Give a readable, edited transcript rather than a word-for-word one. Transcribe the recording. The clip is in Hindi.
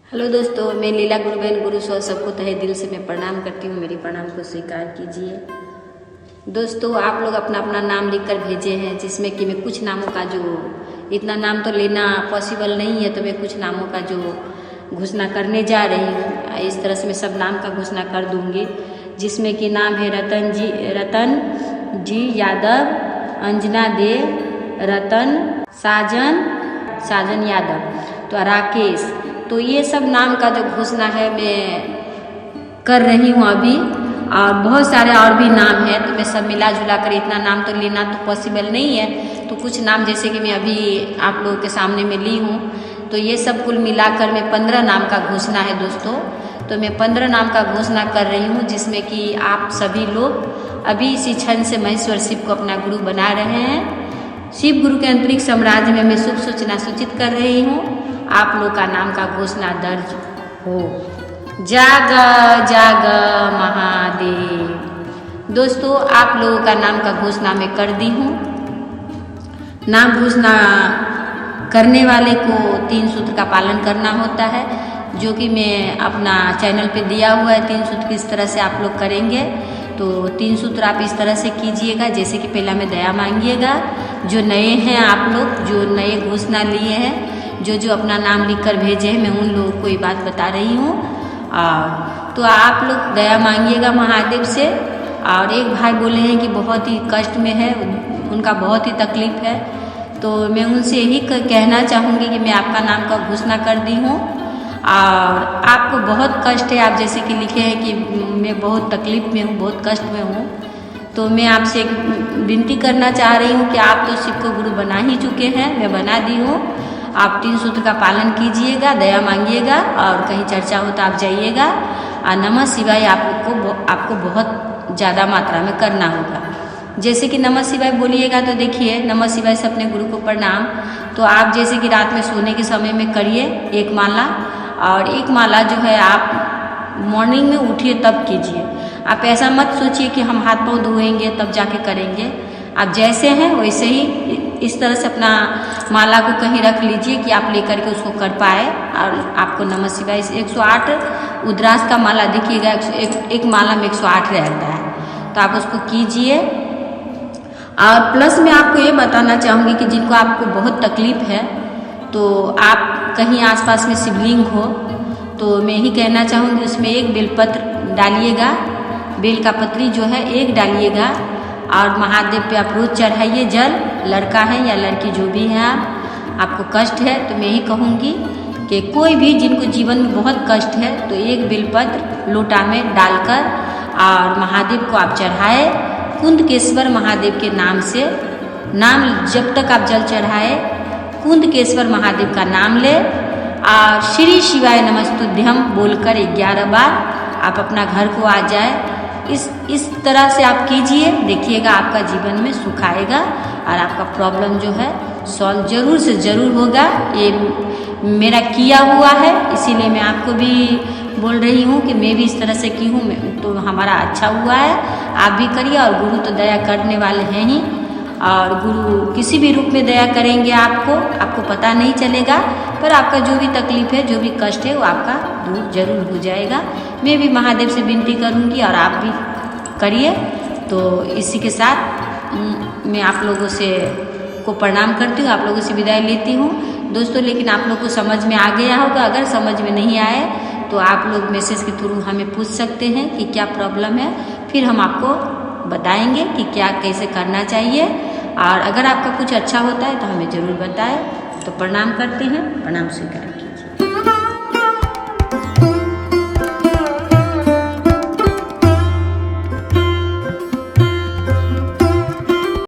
हेलो दोस्तों, मैं लीला गुरुबहन गुरु सो सबको तहे दिल से मैं प्रणाम करती हूँ। मेरी प्रणाम को स्वीकार कीजिए। दोस्तों, आप लोग अपना अपना नाम लिखकर भेजे हैं, जिसमें कि मैं कुछ नामों का जो इतना नाम तो लेना पॉसिबल नहीं है, तो मैं कुछ नामों का जो घोषणा करने जा रही हूँ। इस तरह से मैं सब नाम का घोषणा कर दूँगी, जिसमें कि नाम है रतन जी यादव, अंजना दे, रतन, साजन यादव, तो राकेश। तो ये सब नाम का जो घोषणा है मैं कर रही हूँ अभी, और बहुत सारे और भी नाम हैं, तो मैं सब मिला जुला कर, इतना नाम तो लेना तो पॉसिबल नहीं है, तो कुछ नाम जैसे कि मैं अभी आप लोगों के सामने में ली हूँ, तो ये सब कुल मिलाकर मैं 15 नाम का घोषणा है दोस्तों। तो मैं 15 नाम का घोषणा कर रही हूँ, जिसमें कि आप सभी लोग अभी इसी क्षण से महेश्वर शिव को अपना गुरु बना रहे हैं। शिव गुरु के अंतरिक्ष साम्राज्य में मैं शुभ सूचना सूचित कर रही हूँ। आप लोग का नाम का घोषणा दर्ज हो। जाग जाग महादेव। दोस्तों, आप लोगों का नाम का घोषणा मैं कर दी हूँ। नाम घोषणा करने वाले को 3 सूत्र का पालन करना होता है, जो कि मैं अपना चैनल पे दिया हुआ है। 3 सूत्र किस तरह से आप लोग करेंगे, तो 3 सूत्र आप इस तरह से कीजिएगा। जैसे कि पहला में दया मांगिएगा। जो नए हैं आप लोग, जो नए घोषणा लिए हैं, जो अपना नाम लिखकर भेजे हैं, मैं उन लोगों को ये बात बता रही हूँ। और तो आप लोग दया मांगिएगा महादेव से। और एक भाई बोले हैं कि बहुत ही कष्ट में है, उनका बहुत ही तकलीफ है, तो मैं उनसे यही कहना चाहूँगी कि मैं आपका नाम का घोषणा कर दी हूँ, और आपको बहुत कष्ट है। आप जैसे कि लिखे हैं कि मैं बहुत तकलीफ में हूँ, बहुत कष्ट में हूँ, तो मैं आपसे एक विनती करना चाह रही हूँ कि आप तो शिव को गुरु बना ही चुके हैं, मैं बना दी हूँ। आप 3 सूत्र का पालन कीजिएगा, दया मांगिएगा, और कहीं चर्चा हो तो आप जाइएगा। और नमः शिवाय आपको बहुत ज़्यादा मात्रा में करना होगा। जैसे कि नमः शिवाय बोलिएगा, तो देखिए नमः शिवाय से अपने गुरु को प्रणाम, तो आप जैसे कि रात में सोने के समय में करिए 1 माला, और 1 माला जो है आप मॉर्निंग में उठिए तब कीजिए। आप ऐसा मत सोचिए कि हम हाथ पाँव धोएंगे तब जाके करेंगे। आप जैसे हैं वैसे ही इस तरह से अपना माला को कहीं रख लीजिए कि आप लेकर के उसको कर पाए। और आपको नमः शिवाय 108 उद्रास का माला देखिएगा, एक माला में 108 रहता है, तो आप उसको कीजिए। और प्लस मैं आपको ये बताना चाहूँगी कि जिनको आपको बहुत तकलीफ है, तो आप कहीं आसपास में शिवलिंग हो, तो मैं ही कहना चाहूँगी उसमें 1 बेलपत्र डालिएगा। बेल का पत्री जो है 1 डालिएगा, और महादेव पे आप रोज चढ़ाइए जल। लड़का है या लड़की जो भी है, आपको कष्ट है, तो मैं ही कहूँगी कि कोई भी जिनको जीवन में बहुत कष्ट है, तो 1 बेलपत्र लोटा में डालकर और महादेव को आप चढ़ाए। कुंदकेश्वर महादेव के नाम से, नाम जब तक आप जल चढ़ाए, कुंदकेश्वर महादेव का नाम ले, और श्री शिवाय नमस्तुभ्यम बोलकर 11 बार आप अपना घर को आ जाए। इस तरह से आप कीजिए, देखिएगा आपका जीवन में सुख आएगा, और आपका प्रॉब्लम जो है सॉल्व जरूर से ज़रूर होगा। ये मेरा किया हुआ है, इसीलिए मैं आपको भी बोल रही हूँ कि मैं भी इस तरह से की हूँ, तो हमारा अच्छा हुआ है। आप भी करिए, और गुरु तो दया करने वाले हैं ही, और गुरु किसी भी रूप में दया करेंगे आपको पता नहीं चलेगा, पर आपका जो भी तकलीफ है, जो भी कष्ट है, वो आपका दूर जरूर हो जाएगा। मैं भी महादेव से विनती करूँगी, और आप भी करिए। तो इसी के साथ मैं आप लोगों से को प्रणाम करती हूँ, आप लोगों से विदाई लेती हूँ दोस्तों। लेकिन आप लोग को समझ में आ गया होगा। अगर समझ में नहीं आए तो आप लोग मैसेज के थ्रू हमें पूछ सकते हैं कि क्या प्रॉब्लम है, फिर हम आपको बताएंगे कि क्या कैसे करना चाहिए। और अगर आपका कुछ अच्छा होता है तो हमें ज़रूर बताएं। तो प्रणाम करते हैं, प्रणाम स्वीकार।